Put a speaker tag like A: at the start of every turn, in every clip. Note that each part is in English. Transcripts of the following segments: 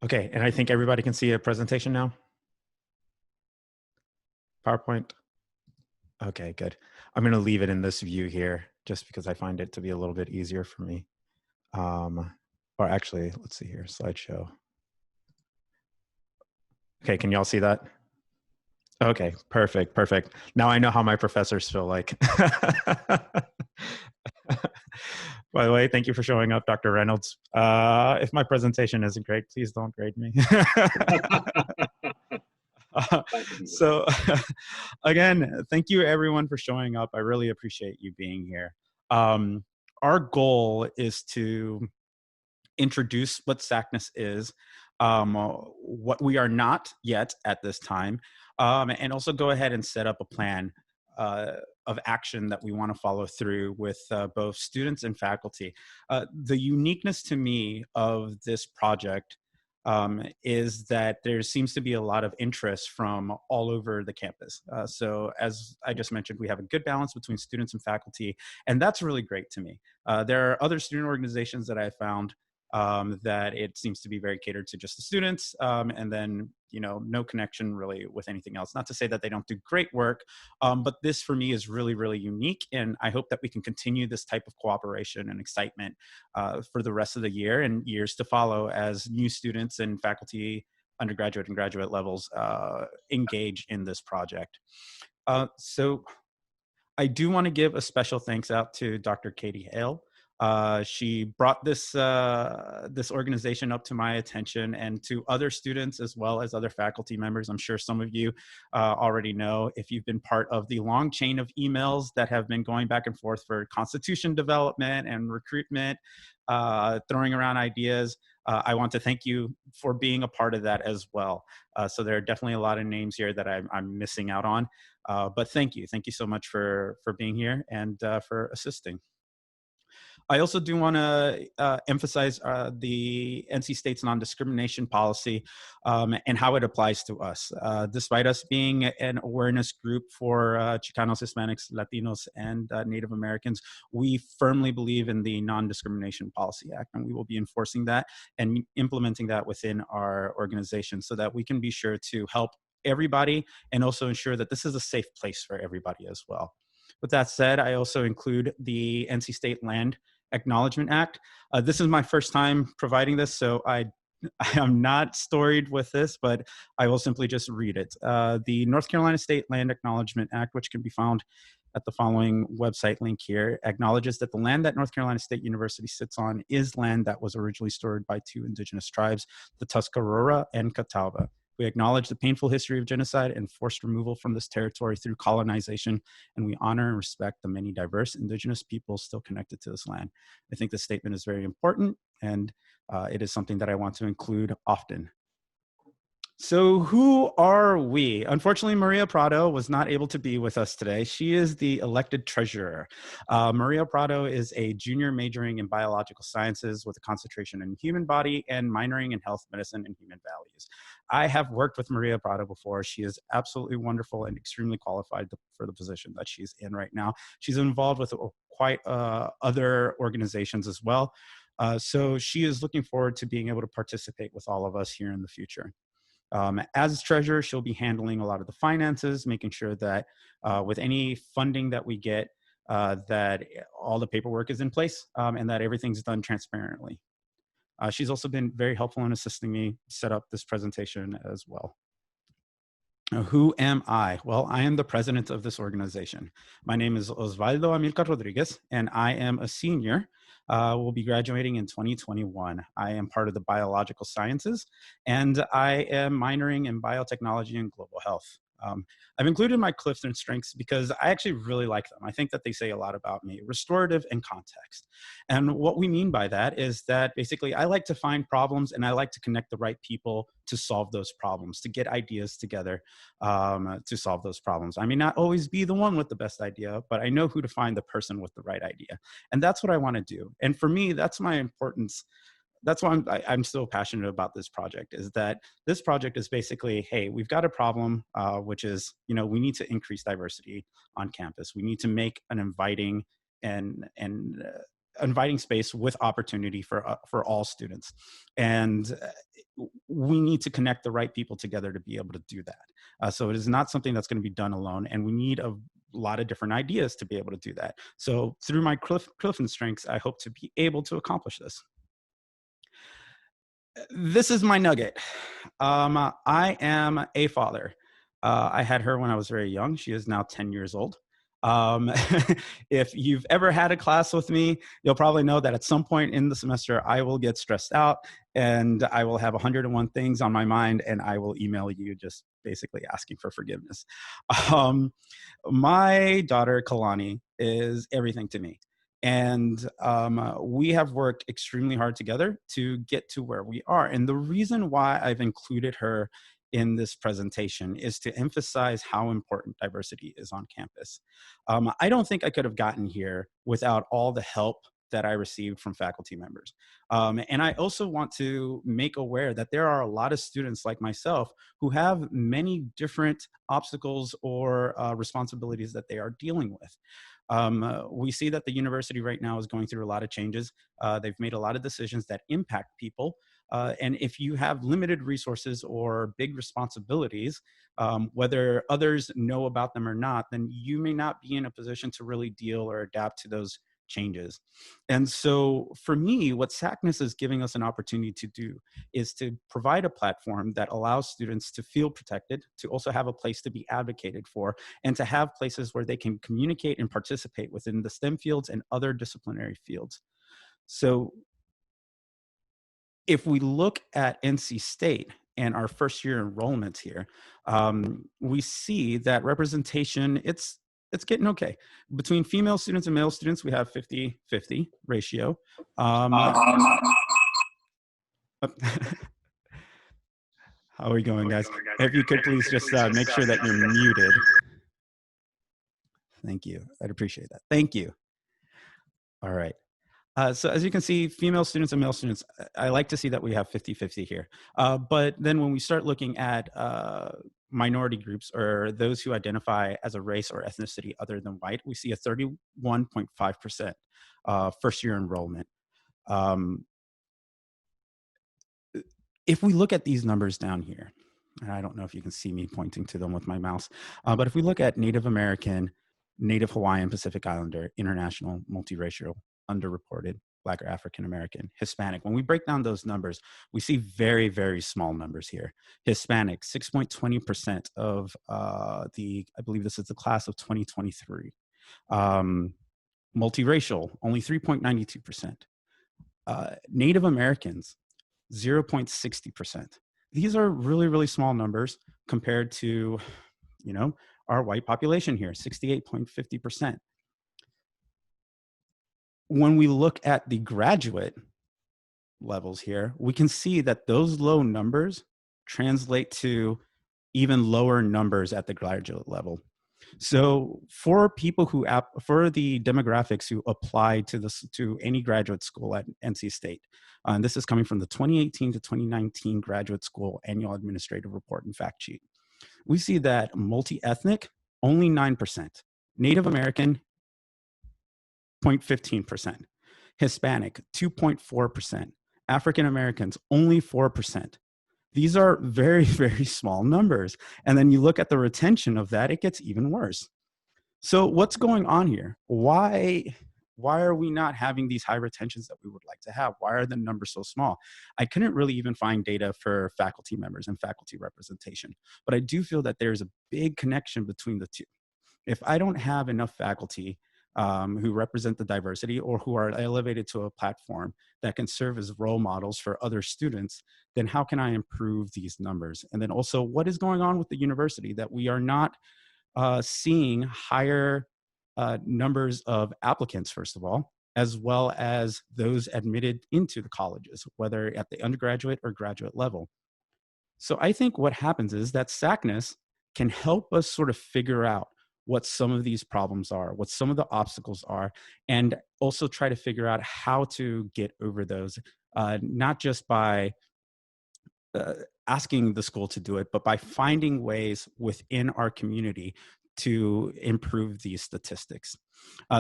A: Okay, and I think everybody can see a presentation now? PowerPoint? Okay, good. I'm gonna leave it in this view here just because I find it to be a little bit easier for me. Um, or actually, let's see here, slideshow. Okay, can y'all see that? Okay, perfect, perfect. Now I know how my professors feel like. By the way, thank you for showing up, Dr. Reynolds. If my presentation isn't great, please don't grade me. so again, thank you everyone for showing up. I really appreciate you being here. Um, our goal is to introduce what SACNAS is, what we are not yet at this time, and also go ahead and set up a plan uh, of action that we want to follow through with both students and faculty. The uniqueness to me of this project is that there seems to be a lot of interest from all over the campus. So as I just mentioned, we have a good balance between students and faculty, and that's really great to me. There are other student organizations that I found that it seems to be very catered to just the students, and then no connection really with anything else. Not to say that they don't do great work, but this for me is really, really unique, and I hope that we can continue this type of cooperation and excitement for the rest of the year and years to follow as new students and faculty, undergraduate and graduate levels, engage in this project. So I do want to give a special thanks out to Dr. Katie Hale. She brought this organization up to my attention and to other students as well as other faculty members. I'm sure some of you already know if you've been part of the long chain of emails that have been going back and forth for constitution development and recruitment, throwing around ideas. I want to thank you for being a part of that as well. So there are definitely a lot of names here that I'm missing out on. But thank you so much for being here and for assisting. I also do want to emphasize the NC State's non-discrimination policy and how it applies to us. Despite us being an awareness group for Chicanos, Hispanics, Latinos, and Native Americans, we firmly believe in the Non-Discrimination Policy Act, and we will be enforcing that and implementing that within our organization so that we can be sure to help everybody and also ensure that this is a safe place for everybody as well. With that said, I also include the NC State Land Acknowledgement Act. This is my first time providing this, so I am not storied with this, but I will simply just read it. The North Carolina State Land Acknowledgement Act, which can be found at the following website link here, acknowledges that the land that North Carolina State University sits on is land that was originally stored by two indigenous tribes, the Tuscarora and Catawba. We acknowledge the painful history of genocide and forced removal from this territory through colonization, and we honor and respect the many diverse indigenous peoples still connected to this land. I think this statement is very important, and it is something that I want to include often. So who are we? Unfortunately, Maria Prado was not able to be with us today. She is the elected treasurer. Maria Prado is a junior majoring in biological sciences with a concentration in human body and minoring in health, medicine, and human values. I have worked with Maria Prado before. She is absolutely wonderful and extremely qualified for the position that she's in right now. She's involved with quite other organizations as well. So she is looking forward to being able to participate with all of us here in the future. As treasurer, she'll be handling a lot of the finances, making sure that with any funding that we get, that all the paperwork is in place and that everything's done transparently. She's also been very helpful in assisting me set up this presentation as well. Who am I? Well, I am the president of this organization. My name is Osvaldo Amilcar Rodriguez, and I am a senior. Will be graduating in 2021. I am part of the biological sciences, and I am minoring in biotechnology and global health. I've included my Clifton strengths because I actually really like them. I think that they say a lot about me, restorative and context. And what we mean by that is that basically I like to find problems and I like to connect the right people to solve those problems, to get ideas together to solve those problems. I may not always be the one with the best idea, but I know who to find the person with the right idea. And that's what I want to do. And for me, that's my importance. That's why I'm so passionate about this project, is that this project is basically, hey, we've got a problem, which is, we need to increase diversity on campus. We need to make an inviting and inviting space with opportunity for all students. And we need to connect the right people together to be able to do that. So it is not something that's going to be done alone, and we need a lot of different ideas to be able to do that. So through my Clifton strengths, I hope to be able to accomplish this. This is my nugget. I am a father. I had her when I was very young. She is now 10 years old. If you've ever had a class with me, you'll probably know that at some point in the semester, I will get stressed out and I will have 101 things on my mind, and I will email you just basically asking for forgiveness. My daughter, Kalani, is everything to me. And we have worked extremely hard together to get to where we are. And the reason why I've included her in this presentation is to emphasize how important diversity is on campus. I don't think I could have gotten here without all the help that I received from faculty members. And I also want to make aware that there are a lot of students like myself who have many different obstacles or responsibilities that they are dealing with. We see that the university right now is going through a lot of changes. They've made a lot of decisions that impact people. And if you have limited resources or big responsibilities, whether others know about them or not, then you may not be in a position to really deal or adapt to those changes. And so for me, what SACNAS is giving us an opportunity to do is to provide a platform that allows students to feel protected, to also have a place to be advocated for, and to have places where they can communicate and participate within the STEM fields and other disciplinary fields. So if we look at NC State and our first year enrollments here, we see that representation, it's getting okay. Between female students and male students, we have 50-50 ratio. How are we going, guys? If you could please just make sure that you're muted. Thank you. I'd appreciate that. Thank you. All right. So as you can see, female students and male students, I like to see that we have 50-50 here. But then when we start looking at minority groups or those who identify as a race or ethnicity other than white, we see a 31.5% first year enrollment. If we look at these numbers down here, and I don't know if you can see me pointing to them with my mouse, but if we look at Native American, Native Hawaiian, Pacific Islander, international, multiracial, underreported, Black or African American, Hispanic. When we break down those numbers, we see very, very small numbers here. Hispanic, 6.20% of I believe this is the class of 2023. Multiracial, only 3.92%. Native Americans, 0.60%. These are really, really small numbers compared to, our white population here, 68.50%. When we look at the graduate levels here, we can see that those low numbers translate to even lower numbers at the graduate level. So for people for the demographics who apply to any graduate school at NC State, and this is coming from the 2018 to 2019 Graduate School Annual Administrative Report and Fact Sheet, we see that multi-ethnic, only 9%, Native American, 0.15%, Hispanic, 2.4%, African Americans, only 4%. These are very, very small numbers. And then you look at the retention of that, it gets even worse. So what's going on here? Why are we not having these high retentions that we would like to have? Why are the numbers so small? I couldn't really even find data for faculty members and faculty representation, but I do feel that there's a big connection between the two. If I don't have enough faculty who represent the diversity or who are elevated to a platform that can serve as role models for other students, then how can I improve these numbers? And then also, what is going on with the university that we are not seeing higher numbers of applicants, first of all, as well as those admitted into the colleges, whether at the undergraduate or graduate level. So I think what happens is that SACNAS can help us sort of figure out what some of these problems are, what some of the obstacles are, and also try to figure out how to get over those, not just by asking the school to do it, but by finding ways within our community to improve these statistics.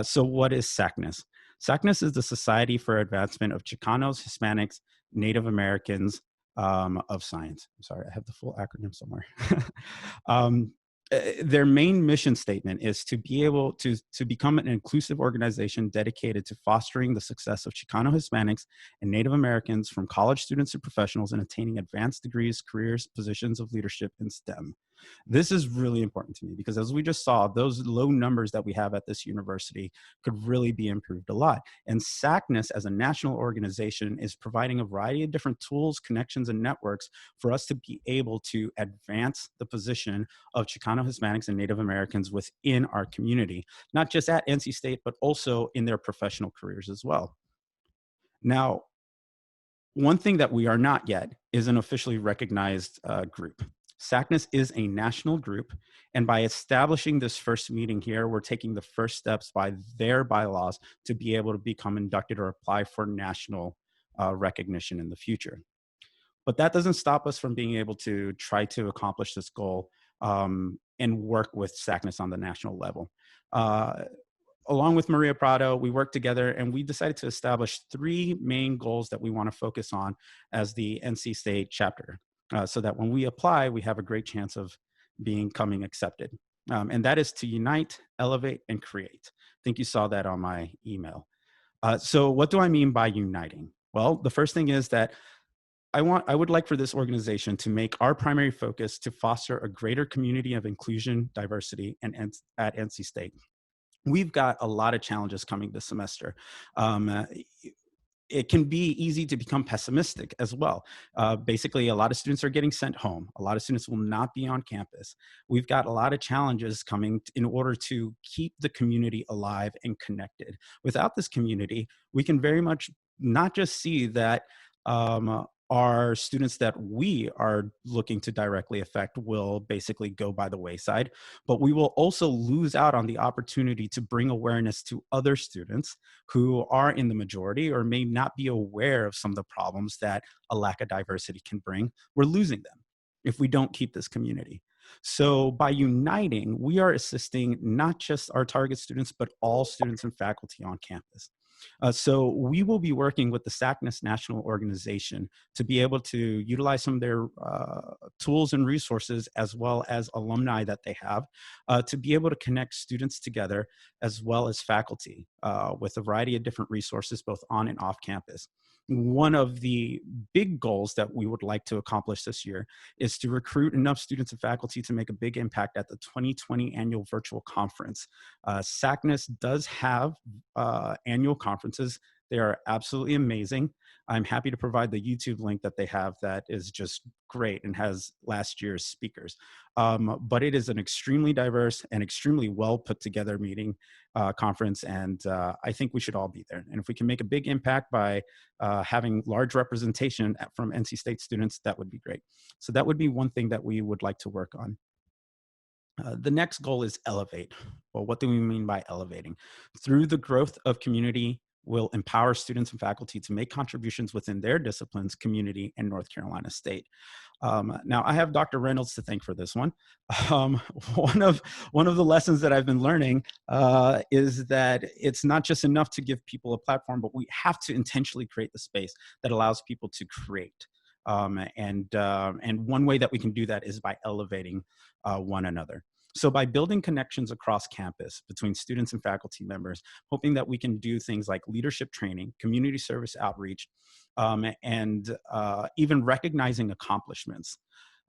A: So what is SACNAS? SACNAS is the Society for Advancement of Chicanos, Hispanics, Native Americans of Science. I'm sorry, I have the full acronym somewhere. um, their main mission statement is to be able to become an inclusive organization dedicated to fostering the success of Chicano Hispanics and Native Americans, from college students to professionals, in attaining advanced degrees, careers, positions of leadership in STEM. This is really important to me because, as we just saw, those low numbers that we have at this university could really be improved a lot. And SACNAS, as a national organization, is providing a variety of different tools, connections, and networks for us to be able to advance the position of Chicano Hispanics and Native Americans within our community, not just at NC State, but also in their professional careers as well. Now, one thing that we are not yet is an officially recognized group. SACNAS is a national group, and by establishing this first meeting here, we're taking the first steps by their bylaws to be able to become inducted or apply for national recognition in the future. But that doesn't stop us from being able to try to accomplish this goal and work with SACNAS on the national level. Along with Maria Prado, we worked together and we decided to establish 3 main goals that we want to focus on as the NC State chapter, so that when we apply, we have a great chance of becoming accepted. And that is to unite, elevate, and create. I think you saw that on my email. So what do I mean by uniting? Well, the first thing is that I would like for this organization to make our primary focus to foster a greater community of inclusion, diversity, and at NC State. We've got a lot of challenges coming this semester. It can be easy to become pessimistic as well. Basically, a lot of students are getting sent home. A lot of students will not be on campus. We've got a lot of challenges coming in order to keep the community alive and connected. Without this community, we can very much not just see that our students that we are looking to directly affect will basically go by the wayside, but we will also lose out on the opportunity to bring awareness to other students who are in the majority or may not be aware of some of the problems that a lack of diversity can bring. We're losing them if we don't keep this community. So by uniting, we are assisting not just our target students, but all students and faculty on campus. So we will be working with the SACNAS National Organization to be able to utilize some of their tools and resources, as well as alumni that they have, to be able to connect students together, as well as faculty, with a variety of different resources, both on and off campus. One of the big goals that we would like to accomplish this year is to recruit enough students and faculty to make a big impact at the 2020 annual virtual conference. SACNAS does have annual conferences. They are absolutely amazing. I'm happy to provide the YouTube link that they have that is just great and has last year's speakers. But it is an extremely diverse and extremely well put together meeting conference, and I think we should all be there. And if we can make a big impact by having large representation from NC State students, that would be great. So that would be one thing that we would like to work on. The next goal is elevate. Well, what do we mean by elevating? Through the growth of community, will empower students and faculty to make contributions within their disciplines, community, and North Carolina State. Now, I have Dr. Reynolds to thank for this one. One of the lessons that I've been learning is that it's not just enough to give people a platform, but we have to intentionally create the space that allows people to create. And one way that we can do that is by elevating one another. So by building connections across campus between students and faculty members, hoping that we can do things like leadership training, community service outreach, and even recognizing accomplishments,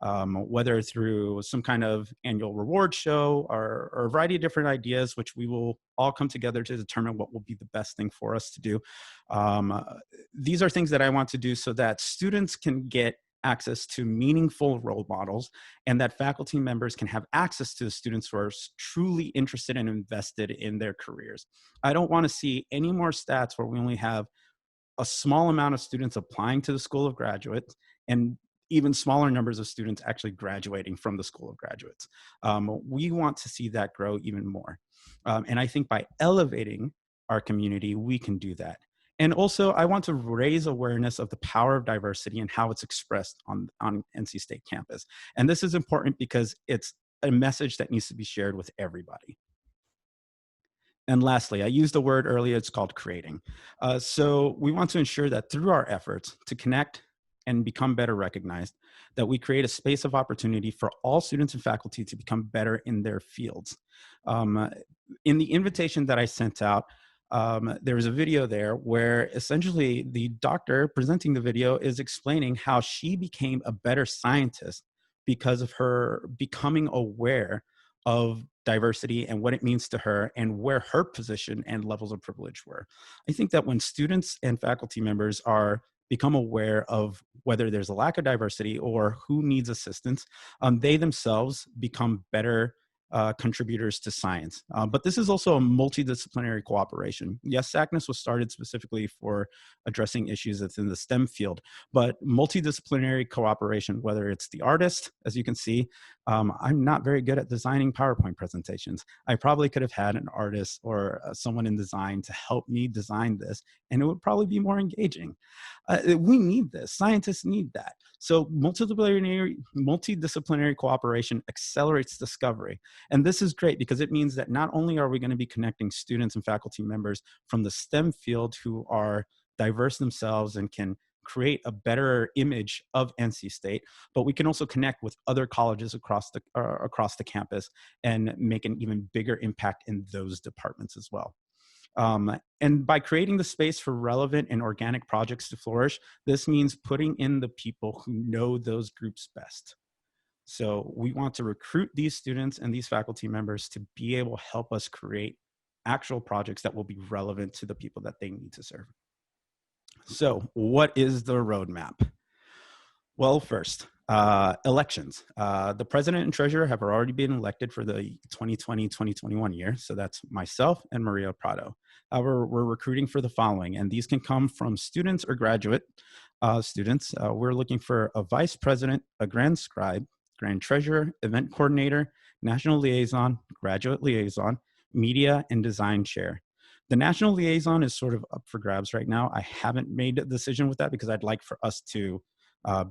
A: whether through some kind of annual reward show or a variety of different ideas, which we will all come together to determine what will be the best thing for us to do. These are things that I want to do so that students can get access to meaningful role models, and that faculty members can have access to the students who are truly interested and invested in their careers. I don't want to see any more stats where we only have a small amount of students applying to the School of Graduates and even smaller numbers of students actually graduating from the School of Graduates. We want to see that grow even more. And I think by elevating our community, we can do that. And also, I want to raise awareness of the power of diversity and how it's expressed on NC State campus. And this is important because it's a message that needs to be shared with everybody. And lastly, I used a word earlier, it's called creating. So we want to ensure that through our efforts to connect and become better recognized, that we create a space of opportunity for all students and faculty to become better in their fields. Um, in the invitation that I sent out, there was a video there where essentially the doctor presenting the video is explaining how she became a better scientist because of her becoming aware of diversity and what it means to her and where her position and levels of privilege were. I think that when students and faculty members are become aware of whether there's a lack of diversity or who needs assistance, they themselves become better contributors to science. But this is also a multidisciplinary cooperation. Yes, SACNAS was started specifically for addressing issues that's in the STEM field, but multidisciplinary cooperation, whether it's the artist, as you can see, I'm not very good at designing PowerPoint presentations. I probably could have had an artist or someone in design to help me design this, and it would probably be more engaging. We need this. Scientists need that. So multidisciplinary cooperation accelerates discovery. And this is great because it means that not only are we going to be connecting students and faculty members from the STEM field who are diverse themselves and can create a better image of NC State, but we can also connect with other colleges across the campus and make an even bigger impact in those departments as well. And by creating the space for relevant and organic projects to flourish, this means putting in the people who know those groups best. So we want to recruit these students and these faculty members to be able to help us create actual projects that will be relevant to the people that they need to serve. So what is the roadmap? Well, first, elections. The president and treasurer have already been elected for the 2020-2021 year. So that's myself and Maria Prado. However, we're recruiting for the following, and these can come from students or graduate students. We're looking for a vice president, a grand scribe, grand treasurer, event coordinator, national liaison, graduate liaison, media, and design chair. The national liaison is sort of up for grabs right now. I haven't made a decision with that because I'd like for us to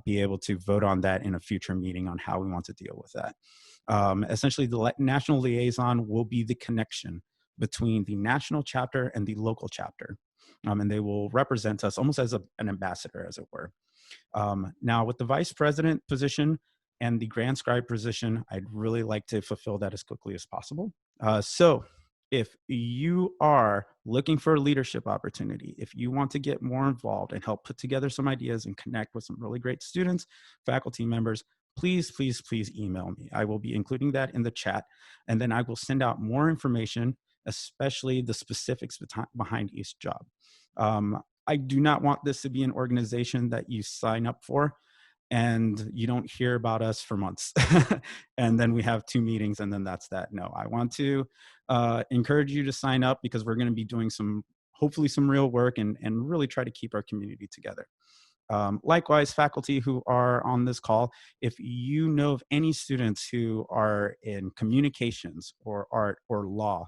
A: be able to vote on that in a future meeting on how we want to deal with that. Essentially, the national liaison will be the connection between the national chapter and the local chapter. And they will represent us almost as an ambassador, as it were. Now, with the vice president position and the grand scribe position, I'd really like to fulfill that as quickly as possible. So if you are looking for a leadership opportunity, if you want to get more involved and help put together some ideas and connect with some really great students, faculty members, please, please, please email me. I will be including that in the chat, and then I will send out more information, especially the specifics behind each job. I do not want this to be an organization that you sign up for and you don't hear about us for months. And then we have 2 meetings and then that's that. No, I want to encourage you to sign up because we're going to be doing hopefully some real work and really try to keep our community together. Likewise, faculty who are on this call, if you know of any students who are in communications or art or law,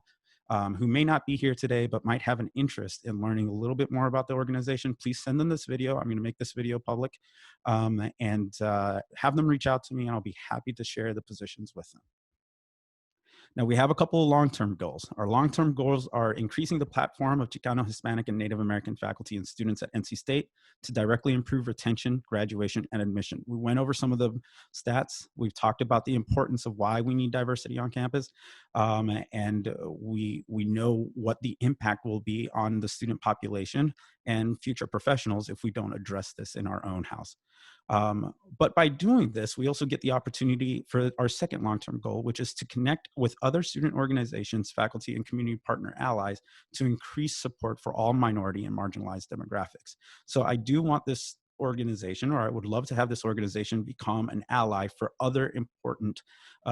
A: who may not be here today, but might have an interest in learning a little bit more about the organization, please send them this video. I'm going to make this video public and have them reach out to me, and I'll be happy to share the positions with them. Now, we have a couple of long-term goals. Our long-term goals are increasing the platform of Chicano, Hispanic, and Native American faculty and students at NC State to directly improve retention, graduation, and admission. We went over some of the stats. We've talked about the importance of why we need diversity on campus, and we know what the impact will be on the student population and future professionals if we don't address this in our own house. But by doing this, we also get the opportunity for our second long-term goal, which is to connect with other student organizations, faculty, and community partner allies to increase support for all minority and marginalized demographics. So I do want this organization, or I would love to have this organization become an ally for other important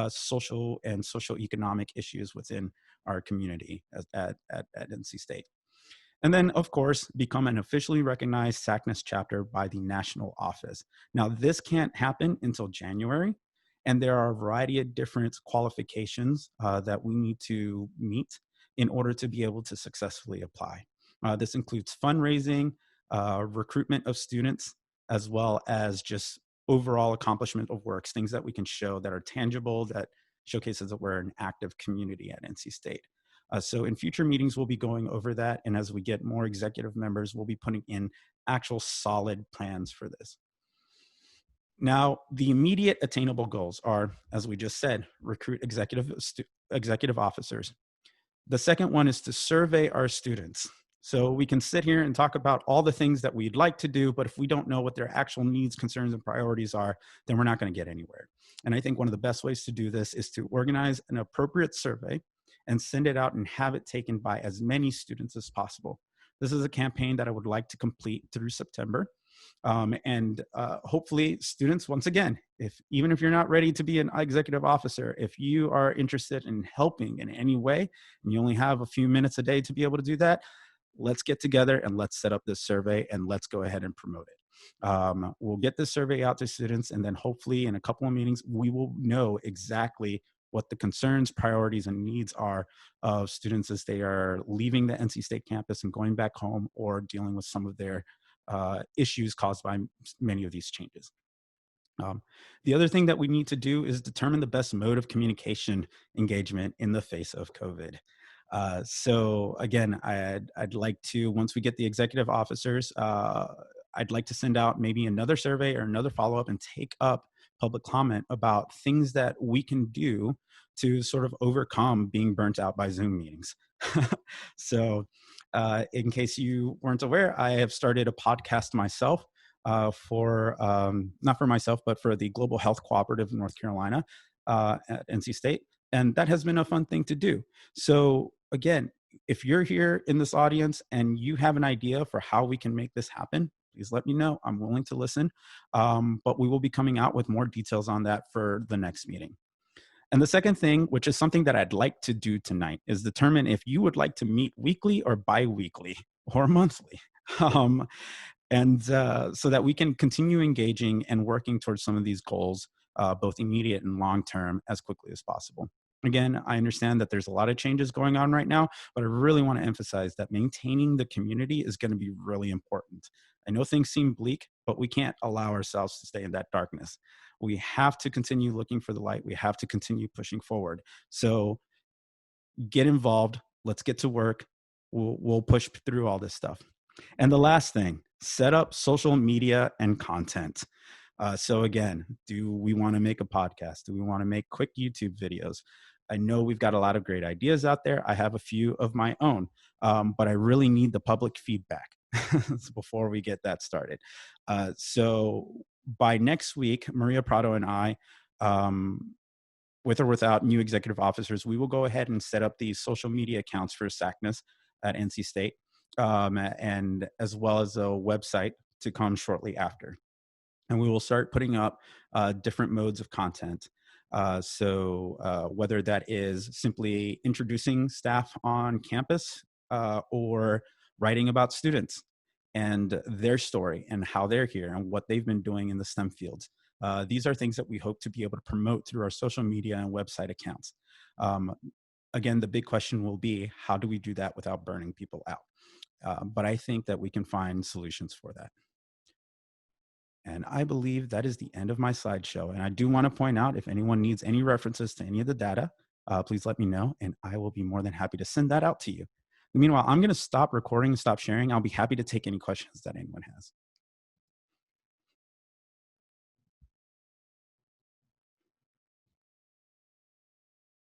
A: social and socioeconomic issues within our community at NC State. And then, of course, become an officially recognized SACNAS chapter by the national office. Now, this can't happen until January, and there are a variety of different qualifications that we need to meet in order to be able to successfully apply. This includes fundraising, recruitment of students, as well as just overall accomplishment of works, things that we can show that are tangible, that showcases that we're an active community at NC State. So in future meetings, we'll be going over that. And as we get more executive members, we'll be putting in actual solid plans for this. Now, the immediate attainable goals are, as we just said, recruit executive officers. The second one is to survey our students. So we can sit here and talk about all the things that we'd like to do, but if we don't know what their actual needs, concerns, and priorities are, then we're not going to get anywhere. And I think one of the best ways to do this is to organize an appropriate survey and send it out and have it taken by as many students as possible. This is a campaign that I would like to complete through September. Hopefully students, once again, even if you're not ready to be an executive officer, if you are interested in helping in any way, and you only have a few minutes a day to be able to do that, let's get together and let's set up this survey and let's go ahead and promote it. We'll get this survey out to students, and then hopefully in a couple of meetings, we will know exactly what the concerns, priorities, and needs are of students as they are leaving the NC State campus and going back home or dealing with some of their issues caused by many of these changes. The other thing that we need to do is determine the best mode of communication engagement in the face of COVID. So again, I'd like to, once we get the executive officers, I'd like to send out maybe another survey or another follow-up and take up public comment about things that we can do to sort of overcome being burnt out by Zoom meetings. So in case you weren't aware, I have started a podcast myself for, not for myself, but for the Global Health Cooperative in North Carolina at NC State. And that has been a fun thing to do. So again, if you're here in this audience and you have an idea for how we can make this happen, please let me know. I'm willing to listen. But we will be coming out with more details on that for the next meeting. And the second thing, which is something that I'd like to do tonight, is determine if you would like to meet weekly or bi-weekly or monthly. So that we can continue engaging and working towards some of these goals, both immediate and long-term, as quickly as possible. Again, I understand that there's a lot of changes going on right now, but I really want to emphasize that maintaining the community is going to be really important. I know things seem bleak, but we can't allow ourselves to stay in that darkness. We have to continue looking for the light. We have to continue pushing forward. So get involved. Let's get to work. We'll push through all this stuff. And the last thing, set up social media and content. So again, do we want to make a podcast? Do we want to make quick YouTube videos? I know we've got a lot of great ideas out there. I have a few of my own, but I really need the public feedback before we get that started. So by next week, Maria Prado and I, with or without new executive officers, we will go ahead and set up these social media accounts for SACNAS at NC State, and as well as a website to come shortly after. And we will start putting up different modes of content. So whether that is simply introducing staff on campus or writing about students and their story and how they're here and what they've been doing in the STEM fields. These are things that we hope to be able to promote through our social media and website accounts. Again, the big question will be, how do we do that without burning people out? But I think that we can find solutions for that. And I believe that is the end of my slideshow. And I do want to point out, if anyone needs any references to any of the data, please let me know, and I will be more than happy to send that out to you. Meanwhile, I'm going to stop recording and stop sharing. I'll be happy to take any questions that anyone has.